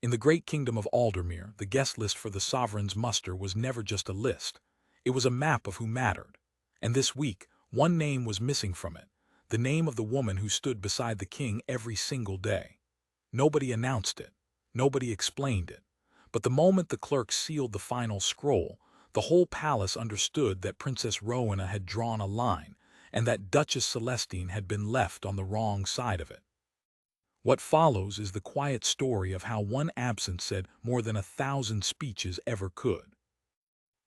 In the great kingdom of Aldermere, the guest list for the sovereign's muster was never just a list. It was a map of who mattered. And this week, one name was missing from it, the name of the woman who stood beside the king every single day. Nobody announced it. Nobody explained it. But the moment the clerk sealed the final scroll, the whole palace understood that Princess Rowena had drawn a line, and that Duchess Celestine had been left on the wrong side of it. What follows is the quiet story of how one absence said more than 1,000 speeches ever could.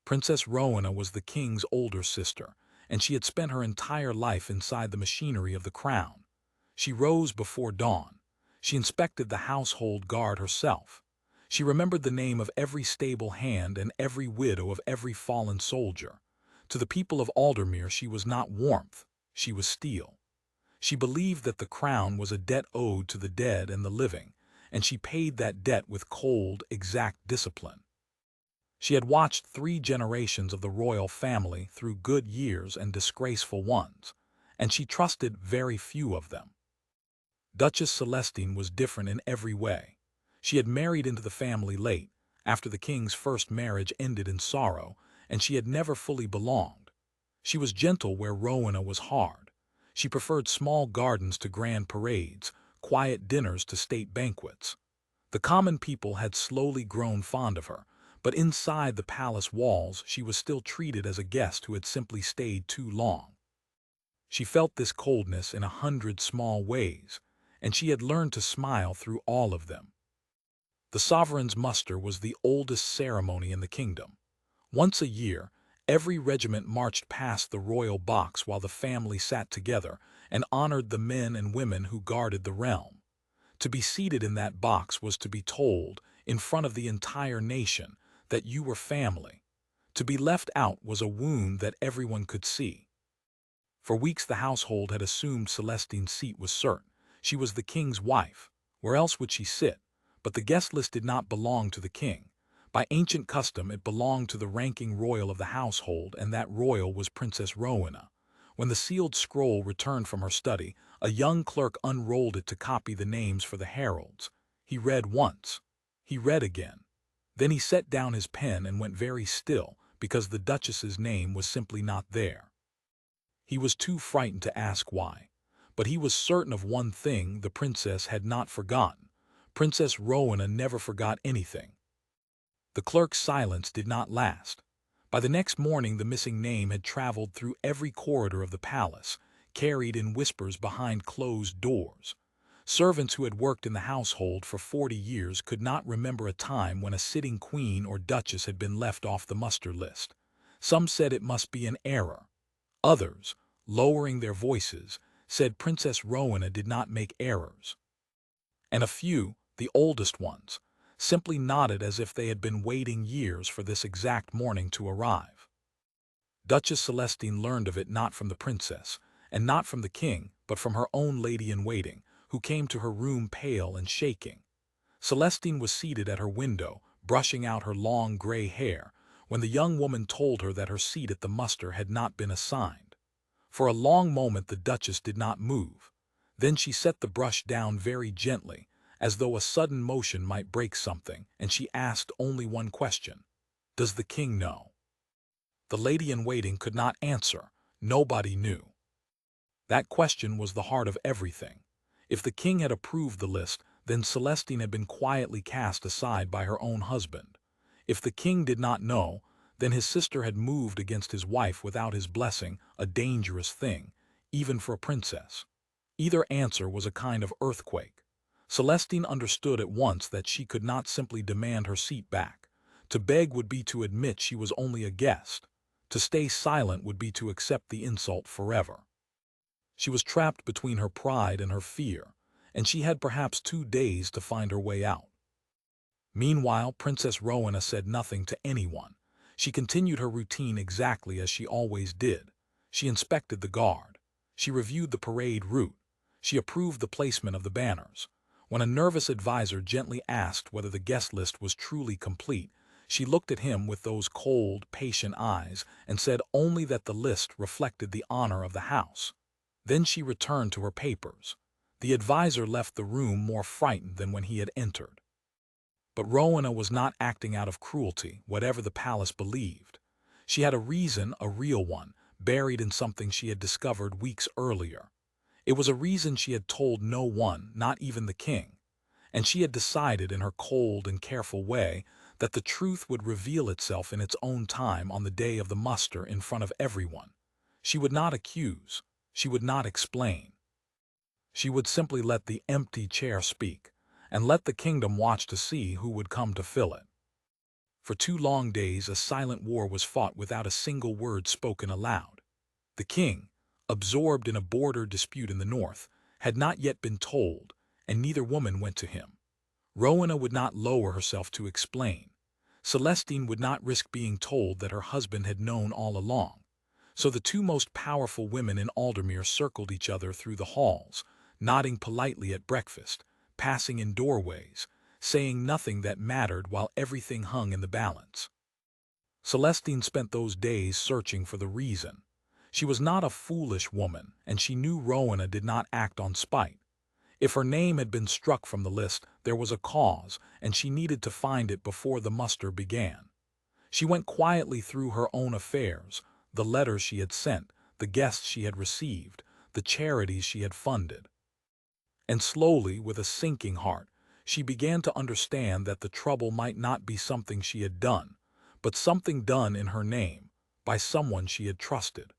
Princess Rowena was the king's older sister, and she had spent her entire life inside the machinery of the crown. She rose before dawn. She inspected the household guard herself. She remembered the name of every stable hand and every widow of every fallen soldier. To the people of Aldermere she was not warmth, she was steel. She believed that the crown was a debt owed to the dead and the living, and she paid that debt with cold, exact discipline. She had watched 3 generations of the royal family through good years and disgraceful ones, and she trusted very few of them. Duchess Celestine was different in every way. She had married into the family late, after the king's first marriage ended in sorrow, and she had never fully belonged. She was gentle where Rowena was hard. She preferred small gardens to grand parades, quiet dinners to state banquets. The common people had slowly grown fond of her, but inside the palace walls she was still treated as a guest who had simply stayed too long. She felt this coldness in 100 small ways, and she had learned to smile through all of them. The sovereign's muster was the oldest ceremony in the kingdom. Once a year, every regiment marched past the royal box while the family sat together and honored the men and women who guarded the realm. To be seated in that box was to be told, in front of the entire nation, that you were family. To be left out was a wound that everyone could see. For weeks the household had assumed Celestine's seat was certain. She was the king's wife. Where else would she sit? But the guest list did not belong to the king. By ancient custom it belonged to the ranking royal of the household, and that royal was Princess Rowena. When the sealed scroll returned from her study, a young clerk unrolled it to copy the names for the heralds. He read once. He read again. Then he set down his pen and went very still, because the Duchess's name was simply not there. He was too frightened to ask why. But he was certain of one thing: the princess had not forgotten. Princess Rowena never forgot anything. The clerk's silence did not last. By the next morning the missing name had traveled through every corridor of the palace, carried in whispers behind closed doors. Servants who had worked in the household for 40 years could not remember a time when a sitting queen or duchess had been left off the muster list. Some said it must be an error. Others, lowering their voices, said Princess Rowena did not make errors. And a few, the oldest ones, simply nodded as if they had been waiting years for this exact morning to arrive. Duchess Celestine learned of it not from the princess, and not from the king, but from her own lady-in-waiting, who came to her room pale and shaking. Celestine was seated at her window, brushing out her long gray hair, when the young woman told her that her seat at the muster had not been assigned. For a long moment the Duchess did not move. Then she set the brush down very gently, as though a sudden motion might break something, and she asked only one question: "Does the king know?" The lady-in-waiting could not answer. Nobody knew. That question was the heart of everything. If the king had approved the list, then Celestine had been quietly cast aside by her own husband. If the king did not know, then his sister had moved against his wife without his blessing, a dangerous thing, even for a princess. Either answer was a kind of earthquake. Celestine understood at once that she could not simply demand her seat back. To beg would be to admit she was only a guest. To stay silent would be to accept the insult forever. She was trapped between her pride and her fear, and she had perhaps 2 days to find her way out. Meanwhile, Princess Rowena said nothing to anyone. She continued her routine exactly as she always did. She inspected the guard. She reviewed the parade route. She approved the placement of the banners. When a nervous advisor gently asked whether the guest list was truly complete, she looked at him with those cold, patient eyes and said only that the list reflected the honor of the house. Then she returned to her papers. The advisor left the room more frightened than when he had entered. But Rowena was not acting out of cruelty, whatever the palace believed. She had a reason, a real one, buried in something she had discovered weeks earlier. It was a reason she had told no one, not even the king. And she had decided in her cold and careful way that the truth would reveal itself in its own time on the day of the muster in front of everyone. She would not accuse. She would not explain. She would simply let the empty chair speak, and let the kingdom watch to see who would come to fill it. For 2 long days a silent war was fought without a single word spoken aloud. The king, absorbed in a border dispute in the north, had not yet been told, and neither woman went to him. Rowena would not lower herself to explain. Celestine would not risk being told that her husband had known all along. So the two most powerful women in Aldermere circled each other through the halls, nodding politely at breakfast, passing in doorways, saying nothing that mattered while everything hung in the balance. Celestine spent those days searching for the reason. She was not a foolish woman, and she knew Rowena did not act on spite. If her name had been struck from the list, there was a cause, and she needed to find it before the muster began. She went quietly through her own affairs, the letters she had sent, the guests she had received, the charities she had funded. And slowly, with a sinking heart, she began to understand that the trouble might not be something she had done, but something done in her name, by someone she had trusted.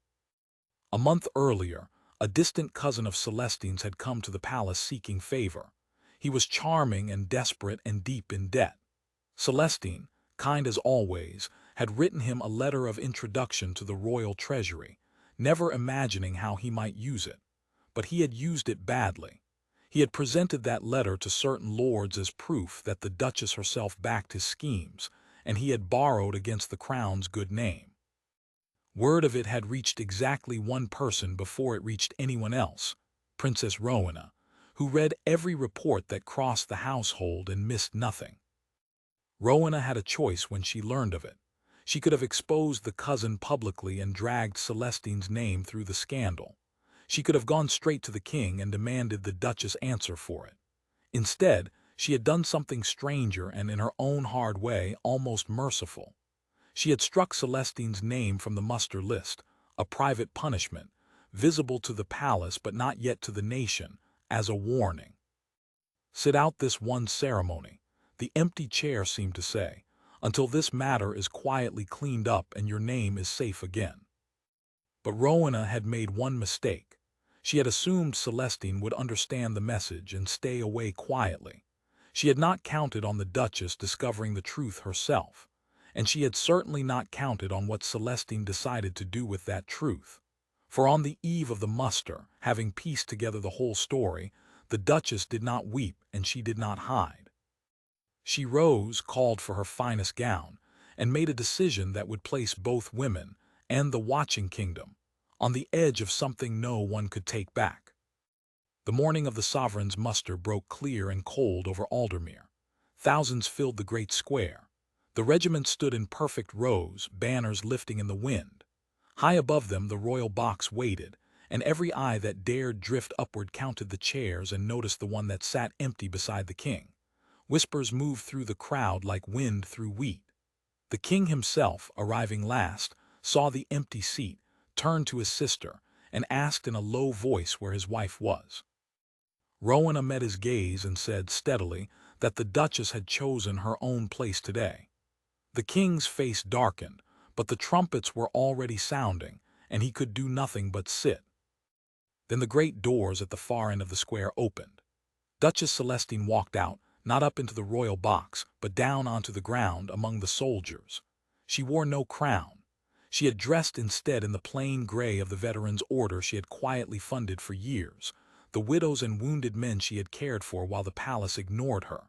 A month earlier, a distant cousin of Celestine's had come to the palace seeking favor. He was charming and desperate and deep in debt. Celestine, kind as always, had written him a letter of introduction to the royal treasury, never imagining how he might use it. But he had used it badly. He had presented that letter to certain lords as proof that the Duchess herself backed his schemes, and he had borrowed against the crown's good name. Word of it had reached exactly one person before it reached anyone else, Princess Rowena, who read every report that crossed the household and missed nothing. Rowena had a choice when she learned of it. She could have exposed the cousin publicly and dragged Celestine's name through the scandal. She could have gone straight to the king and demanded the Duchess answer for it. Instead, she had done something stranger and in her own hard way almost merciful. She had struck Celestine's name from the muster list, a private punishment, visible to the palace but not yet to the nation, as a warning. Sit out this one ceremony, the empty chair seemed to say, until this matter is quietly cleaned up and your name is safe again. But Rowena had made one mistake. She had assumed Celestine would understand the message and stay away quietly. She had not counted on the Duchess discovering the truth herself, and she had certainly not counted on what Celestine decided to do with that truth. For on the eve of the muster, having pieced together the whole story, the Duchess did not weep and she did not hide. She rose, called for her finest gown, and made a decision that would place both women and the watching kingdom on the edge of something no one could take back. The morning of the sovereign's muster broke clear and cold over Aldermere. Thousands filled the great square. The regiments stood in perfect rows, banners lifting in the wind. High above them the royal box waited, and every eye that dared drift upward counted the chairs and noticed the one that sat empty beside the king. Whispers moved through the crowd like wind through wheat. The king himself, arriving last, saw the empty seat, turned to his sister, and asked in a low voice where his wife was. Rowena met his gaze and said steadily that the Duchess had chosen her own place today. The king's face darkened, but the trumpets were already sounding, and he could do nothing but sit. Then the great doors at the far end of the square opened. Duchess Celestine walked out, not up into the royal box, but down onto the ground among the soldiers. She wore no crown. She had dressed instead in the plain gray of the veterans' order she had quietly funded for years, the widows and wounded men she had cared for while the palace ignored her.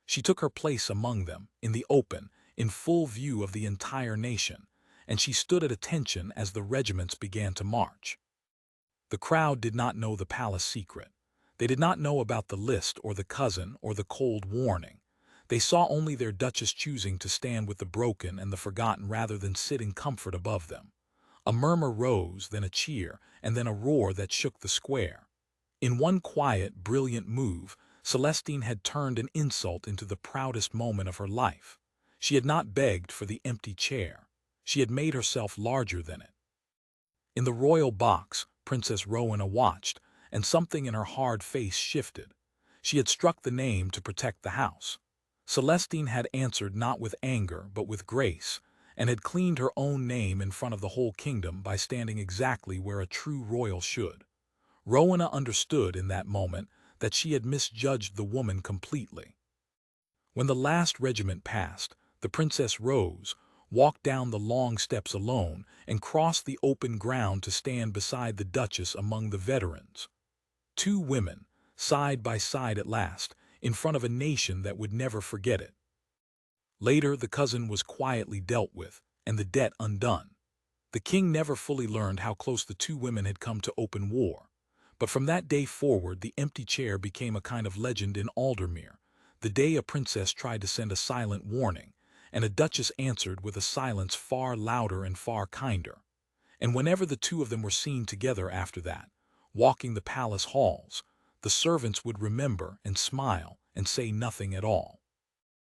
She took her place among them, in the open, in full view of the entire nation, and she stood at attention as the regiments began to march. The crowd did not know the palace secret. They did not know about the list or the cousin or the cold warning. They saw only their Duchess choosing to stand with the broken and the forgotten rather than sit in comfort above them. A murmur rose, then a cheer, and then a roar that shook the square. In one quiet, brilliant move, Celestine had turned an insult into the proudest moment of her life. She had not begged for the empty chair. She had made herself larger than it. In the royal box, Princess Rowena watched, and something in her hard face shifted. She had struck the name to protect the house. Celestine had answered not with anger but with grace, and had cleaned her own name in front of the whole kingdom by standing exactly where a true royal should. Rowena understood in that moment that she had misjudged the woman completely. When the last regiment passed, the princess rose, walked down the long steps alone, and crossed the open ground to stand beside the Duchess among the veterans. Two women, side by side at last, in front of a nation that would never forget it. Later, the cousin was quietly dealt with, and the debt undone. The king never fully learned how close the two women had come to open war. But from that day forward, the empty chair became a kind of legend in Aldermere, the day a princess tried to send a silent warning, and a duchess answered with a silence far louder and far kinder. And whenever the two of them were seen together after that, walking the palace halls, the servants would remember and smile and say nothing at all.